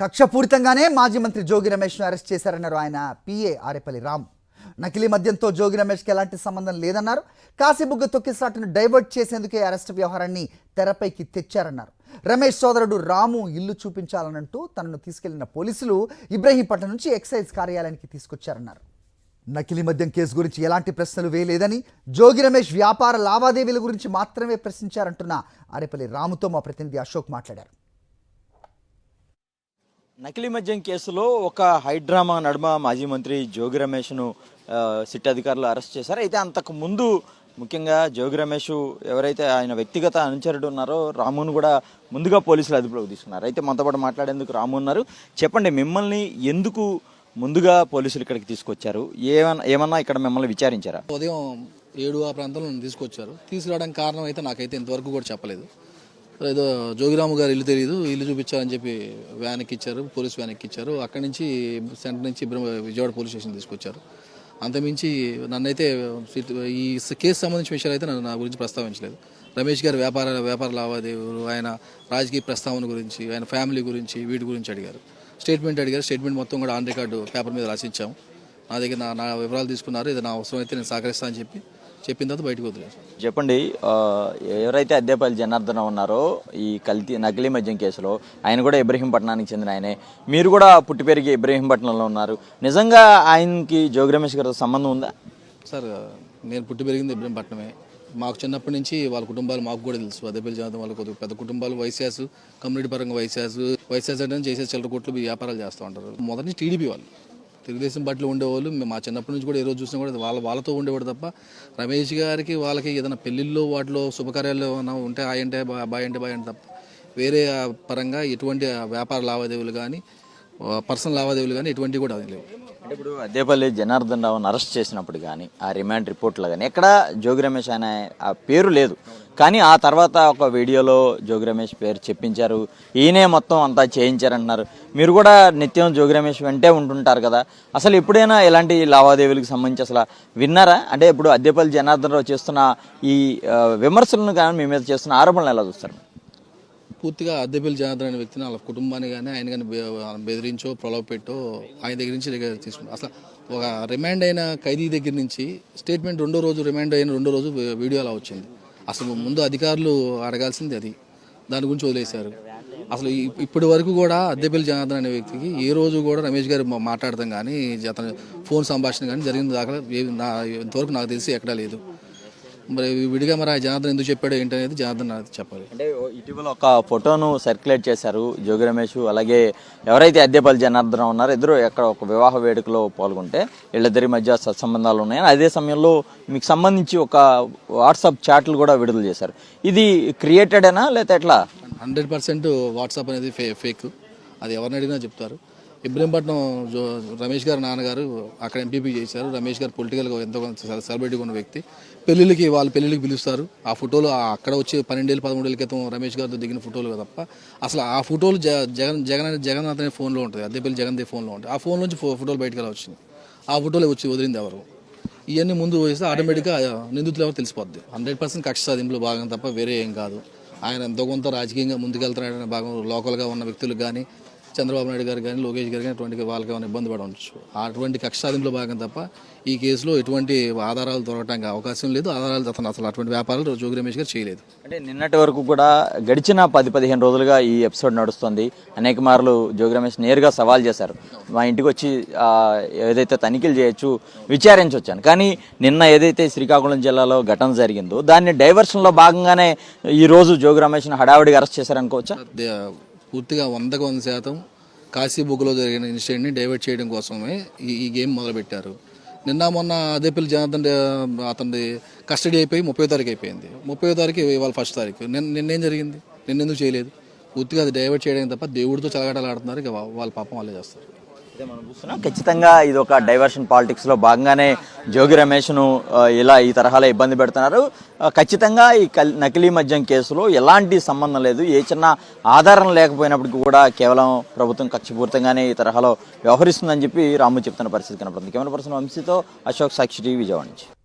కక్షపూరితంగానే మాజీ మంత్రి జోగి రమేష్ను అరెస్ట్ చేశారన్నారు ఆయన పిఏ ఆరేపల్లి రామ్. నకిలీ మద్యంతో జోగి రమేష్కి ఎలాంటి సంబంధం లేదన్నారు. కాశీబుగ్గ తొక్కిసలాటను డైవర్ట్ చేసేందుకే అరెస్ట్ వ్యవహారాన్ని తెరపైకి తెచ్చారన్నారు. రమేష్ సోదరుడు రాము ఇల్లు చూపించాలనంటూ తనను తీసుకెళ్లిన పోలీసులు ఇబ్రహీంపట్నం నుంచి ఎక్సైజ్ కార్యాలయానికి తీసుకొచ్చారన్నారు. నకిలీ మద్యం కేసు గురించి ఎలాంటి ప్రశ్నలు వేయలేదని, జోగి రమేష్ వ్యాపార లావాదేవీల గురించి మాత్రమే ప్రశ్నించారంటున్న ఆరేపల్లి రాముతో మా ప్రతినిధి అశోక్ మాట్లాడారు. నకిలీ మద్యం కేసులో ఒక హైడ్రామా నడుమ మాజీ మంత్రి జోగి రమేష్ను సిట్ అధికారులు అరెస్ట్ చేశారు. అయితే అంతకు ముందు ముఖ్యంగా జోగి రమేష్ ఎవరైతే ఆయన వ్యక్తిగత అనుచరుడు ఉన్నారో రామును కూడా ముందుగా పోలీసులు అదుపులోకి తీసుకున్నారు. అయితే మనతో పాటు మాట్లాడేందుకు రాము ఉన్నారు. చెప్పండి, మిమ్మల్ని ఎందుకు ముందుగా పోలీసులు ఇక్కడికి తీసుకొచ్చారు? ఏమన్నా ఇక్కడ మిమ్మల్ని విచారించారా? ఉదయం 7 ఆ ప్రాంతంలో తీసుకొచ్చారు. తీసుకురావడానికి కారణం అయితే నాకైతే ఇంతవరకు కూడా చెప్పలేదు. ఏదో జోగిరాము గారు ఇల్లు తెలియదు, ఇల్లు చూపించాలని చెప్పి వ్యాన్ ఎక్కిచ్చారు, పోలీస్ వ్యాన్ ఎక్కిచ్చారు. అక్కడి నుంచి సెంటర్ నుంచి విజయవాడ పోలీస్ స్టేషన్ తీసుకొచ్చారు. అంతమించి నన్నైతే ఈ కేసు సంబంధించిన విషయాలు అయితే నా గురించి ప్రస్తావించలేదు. రమేష్ గారి వ్యాపార లావాదేవీలు, ఆయన రాజకీయ ప్రస్తావన గురించి, ఆయన ఫ్యామిలీ గురించి, వీటి గురించి అడిగారు. స్టేట్మెంట్ అడిగారు. స్టేట్మెంట్ మొత్తం కూడా ఆన్ రికార్డు పేపర్ మీద రాసిచ్చాము. నా దగ్గర నా వివరాలు తీసుకున్నారు. ఇది నా అవసరం అయితే నేను సహకరిస్తానని చెప్పిన తర్వాత బయటకు వదిలేదు. చెప్పండి, ఎవరైతే అద్దేపల్లి జనార్దన్ ఉన్నారో ఈ నకిలీ మద్యం కేసులో ఆయన కూడా ఇబ్రహీంపట్నానికి చెందిన ఆయనే. మీరు కూడా పుట్టి పెరిగి ఇబ్రహీంపట్నంలో ఉన్నారు. నిజంగా ఆయనకి జోగి రమేష్ గారితో సంబంధం ఉందా? సార్, నేను పుట్టి పెరిగింది ఇబ్రహీంపట్నమే. మాకు చిన్నప్పటి నుంచి వాళ్ళ కుటుంబాలు మాకు కూడా తెలుసు. అద్దేపల్లి జనార్దన్ వాళ్ళ కొద్దిగా పెద్ద కుటుంబాలు, వైశాస్ కమ్యూనిటీ పరంగా వైశాస్ అంటే చేసే చిల్లర కొట్లు వ్యాపారాలు చేస్తూ ఉంటారు. మొదటి నుంచి టీడీపీ వాళ్ళు, తెలుగుదేశం పార్టీలో ఉండేవాళ్ళు. మేము మా చిన్నప్పటి నుంచి కూడా ఏ రోజు చూసినా కూడా వాళ్ళతో ఉండేవాడు తప్ప రమేష్ గారికి వాళ్ళకి ఏదైనా పెళ్ళిళ్ళు వాటిలో శుభకార్యాలు ఉంటే బాయ్ అంటే తప్ప వేరే పరంగా ఎటువంటి వ్యాపార లావాదేవీలు కానీ పర్సనల్ లావాదేవీలు కానీ ఎటువంటివి కూడా లేవు. అంటే ఇప్పుడు అద్దేపల్లి జనార్దన్ రావును అరెస్ట్ చేసినప్పుడు కానీ ఆ రిమాండ్ రిపోర్ట్లో కానీ ఎక్కడ జోగి రమేష్ అనే ఆ పేరు లేదు. కానీ ఆ తర్వాత ఒక వీడియోలో జోగి రమేష్ పేరు చెప్పించారు, ఈయనే మొత్తం అంతా చేయించారంటున్నారు. మీరు కూడా నిత్యం జోగి రమేష్ వెంటే ఉంటుంటారు కదా, అసలు ఎప్పుడైనా ఎలాంటి లావాదేవీలకు సంబంధించి అసలు విన్నారా? అంటే ఇప్పుడు అద్దేపల్లి జనార్దన్ రావు చేస్తున్న ఈ విమర్శలను కానీ మీ మీద చేస్తున్న ఆరోపణలు ఎలా చూస్తారు? పూర్తిగా అద్దేపల్లి జనార్దన్ అనే వ్యక్తిని వాళ్ళ కుటుంబాన్ని కానీ ఆయన కానీ బెదిరించో ప్రలోభ పెట్టో ఆయన దగ్గర నుంచి తీసుకుంటారు. అసలు ఒక రిమాండ్ అయిన ఖైదీ దగ్గర నుంచి స్టేట్మెంట్ రిమాండ్ అయిన రెండో రోజు వీడియో అలా వచ్చింది. అసలు ముందు అధికారులు అడగాల్సింది అది, దాని గురించి వదిలేశారు. అసలు ఇప్పటి వరకు కూడా అద్దేపల్లి జనార్దన్ అనే వ్యక్తికి ఏ రోజు కూడా రమేష్ గారు మాట్లాడటం కానీ అతని ఫోన్ సంభాషణ కానీ జరిగిన దాఖలా ఇంతవరకు నాకు తెలిసి ఎక్కడా లేదు. మరి విడిగా మరి ఆ జనార్దన్ ఎందుకు చెప్పాడో ఏంటనేది జనార్దన్ చెప్పాలి. అంటే ఇటీవల ఒక ఫోటోను సర్క్యులేట్ చేశారు జోగి రమేష్ అలాగే ఎవరైతే అద్దేపల్లి జనార్దన్ ఉన్నారో ఇద్దరు ఎక్కడ ఒక వివాహ వేడుకలో పాల్గొంటే వీళ్ళిద్దరి మధ్య సత్సంబంధాలు ఉన్నాయని, అదే సమయంలో మీకు సంబంధించి ఒక వాట్సాప్ చాట్లు కూడా విడుదల చేశారు. ఇది క్రియేటెడేనా లేదా ఎట్లా? 100% వాట్సాప్ అనేది ఫేక్. అది ఎవరిని అడిగినా చెప్తారు. ఇబ్రహీంపట్నం రమేష్ గారు నాన్నగారు అక్కడ ఎంపీపీ చేశారు. రమేష్ గారు పొలిటికల్గా ఎంతో కొంత సెలబ్రిటీగా ఉన్న వ్యక్తి. వాళ్ళ పెళ్ళిళ్ళకి పిలుస్తారు. ఆ ఫోటోలు అక్కడ వచ్చి 12-13 ఏళ్ళ క్రితం రమేష్ గారితో దిగిన ఫోటోలు తప్ప అసలు ఆ ఫోటోలు జగన్ అతని ఫోన్లో ఉంటుంది, అద్దేపల్లి జగన్ ఫోన్లో ఉంటాయి. ఆ ఫోన్ నుంచి ఫోటోలు బయటకు ఎలా వచ్చినాయి? ఆ ఫోటోలు వచ్చి వదిలింది ఎవరు? ఇవన్నీ ముందు వేస్తే ఆటోమేటిక్గా నిందితులు ఎవరు తెలిసిపోద్ది. 100% కక్ష సాధింపులో భాగం తప్ప వేరే ఏం కాదు. ఆయన ఎంతో కొంత రాజకీయంగా ముందుకెళ్తున్నాడనే భాగం లోకల్గా ఉన్న వ్యక్తులకు కానీ, చంద్రబాబు నాయుడు గారు కానీ, లోకేష్ గారు కానీ అటువంటి వాళ్ళకి ఏమైనా ఇబ్బంది పడి ఉండొచ్చు. అటువంటి కక్ష సాధింపులో భాగం తప్ప ఈ కేసులో ఎటువంటి ఆధారాలు దొరకడానికి అవకాశం లేదు. ఆధారాలు అసలు అటువంటి వ్యాపారాలు జోగి రమేష్ గారు చేయలేదు. అంటే నిన్నటి వరకు కూడా గడిచిన 10-15 రోజులుగా ఈ ఎపిసోడ్ నడుస్తుంది. అనేక మార్లు జోగి రమేష్ నేరుగా సవాల్ చేశారు, మా ఇంటికి వచ్చి ఏదైతే తనిఖీలు చేయొచ్చు విచారించవచ్చాను. కానీ నిన్న ఏదైతే శ్రీకాకుళం జిల్లాలో ఘటన జరిగిందో దాన్ని డైవర్షన్లో భాగంగానే ఈరోజు జోగి రమేష్ను హడావిడిగా అరెస్ట్ చేశారనుకోవచ్చా? పూర్తిగా 100% కాశీబుగ్గలో జరిగిన ఇన్సిడెంట్ని డైవర్ట్ చేయడం కోసమే ఈ గేమ్ మొదలుపెట్టారు. నిన్న మొన్న అద్దేపల్లి జనార్దన్ అతని కస్టడీ అయిపోయి 30వ తారీఖు అయిపోయింది. 30వ తారీఖు ఇవాళ 1st తారీఖు. నిన్నేం జరిగింది? నిన్నెందుకు చేయలేదు? పూర్తిగా అది డైవర్ట్ చేయడం తప్ప దేవుడితో చలగాటలు ఆడుతున్నారు. ఇక వాళ్ళ పాపం వాళ్ళే చేస్తారు. మనం చూస్తున్నాం, ఖచ్చితంగా ఇది ఒక డైవర్షన్ పాలిటిక్స్లో భాగంగానే జోగి రమేష్ను ఇలా ఈ తరహాలో ఇబ్బంది పెడుతున్నారు. ఖచ్చితంగా ఈ నకిలీ మద్యం కేసులో ఎలాంటి సంబంధం లేదు. ఏ చిన్న ఆధారం లేకపోయినప్పటికీ కూడా కేవలం ప్రభుత్వం కక్షపూరితంగానే ఈ తరహాలో వ్యవహరిస్తుందని చెప్పి రాము చెప్తున్న పరిస్థితి కనపడుతుంది. కెమెరా పర్సన్ వంశీతో అశోక్, సాక్షి టీవీ, విజయవాడ నుంచి.